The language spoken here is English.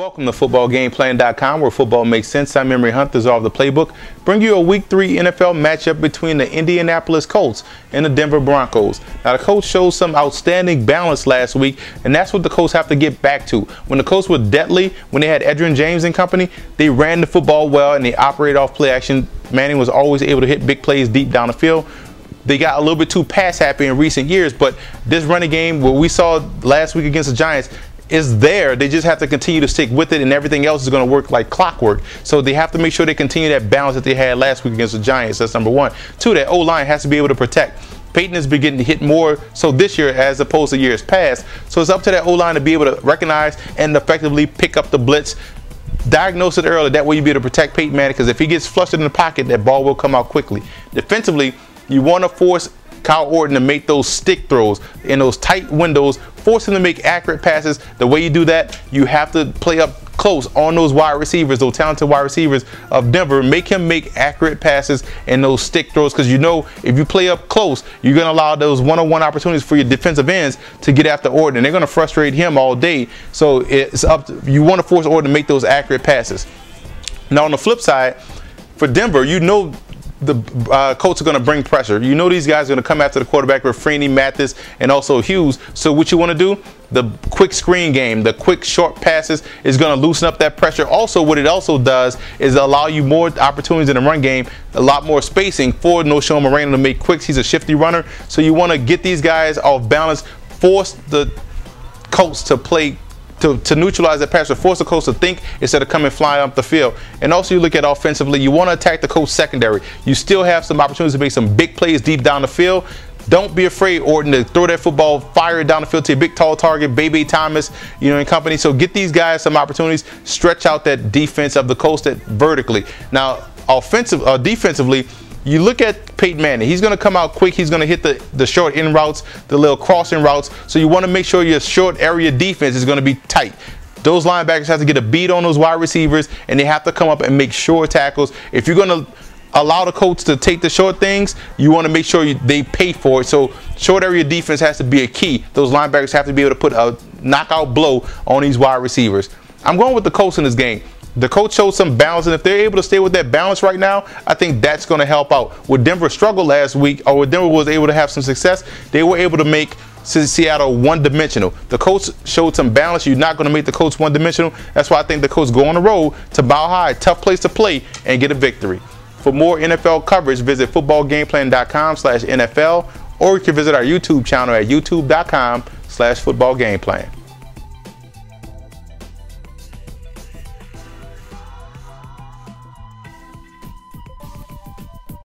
Welcome to footballgameplan.com, where football makes sense. I'm Emory Hunt, the czar of the playbook. Bring you a Week 3 NFL matchup between the Indianapolis Colts and the Denver Broncos. Now, the Colts showed some outstanding balance last week, and that's what the Colts have to get back to. When the Colts were deadly, when they had Edgerrin James and company, they ran the football well and they operated off play action. Manning was always able to hit big plays deep down the field. They got a little bit too pass happy in recent years, but this running game, what we saw last week against the Giants, is there. They just have to continue to stick with it, and everything else is going to work like clockwork. So they have to make sure they continue that balance that they had last week against the Giants. That's number one. Two, that O-line has to be able to protect. Peyton has been getting hit more so this year as opposed to years past. So it's up to that O-line to be able to recognize and effectively pick up the blitz, diagnose it early. That way you'll be able to protect Peyton Manning, because if he gets flushed in the pocket, that ball will come out quickly. Defensively, you want to force Kyle Orton to make those stick throws in those tight windows, force him to make accurate passes. The way you do that, you have to play up close on those wide receivers, those talented wide receivers of Denver. Make him make accurate passes and those stick throws, because you know if you play up close, you're going to allow those one-on-one opportunities for your defensive ends to get after Orton, and they're going to frustrate him all day. So it's up to, you want to force Orton to make those accurate passes. Now on the flip side, for Denver, you know the Colts are going to bring pressure. You know these guys are going to come after the quarterback with Freeney, Mathis, and also Hughes. So what you want to do, the quick screen game, the quick short passes is going to loosen up that pressure. Also, what it also does is allow you more opportunities in the run game, a lot more spacing for Noshawn Moreno to make quicks. He's a shifty runner. So you want to get these guys off balance, force the Colts to play to neutralize that pass, or force the Colts to think instead of coming flying up the field. And also you look at offensively, you want to attack the Colts secondary. You still have some opportunities to make some big plays deep down the field. Don't be afraid, Orton, to throw that football, fire it down the field to a big, tall target, Bebe Thomas, and company. So get these guys some opportunities, stretch out that defense of the Colts that vertically. Now, defensively, you look at Peyton Manning. He's going to come out quick. He's going to hit the short in routes, the little crossing routes. So you want to make sure your short area defense is going to be tight. Those linebackers have to get a beat on those wide receivers, and they have to come up and make short tackles. If you're going to allow the Colts to take the short things, you want to make sure they pay for it. So short area defense has to be a key. Those linebackers have to be able to put a knockout blow on these wide receivers. I'm going with the Colts in this game. The Colts showed some balance, and if they're able to stay with that balance right now, I think that's going to help out. Where Denver struggled last week, or where Denver was able to have some success, they were able to make Seattle one-dimensional. The Colts showed some balance. You're not going to make the Colts one-dimensional. That's why I think the Colts go on the road to Mile High, tough place to play, and get a victory. For more NFL coverage, visit footballgameplan.com/NFL, or you can visit our YouTube channel at youtube.com/footballgameplan.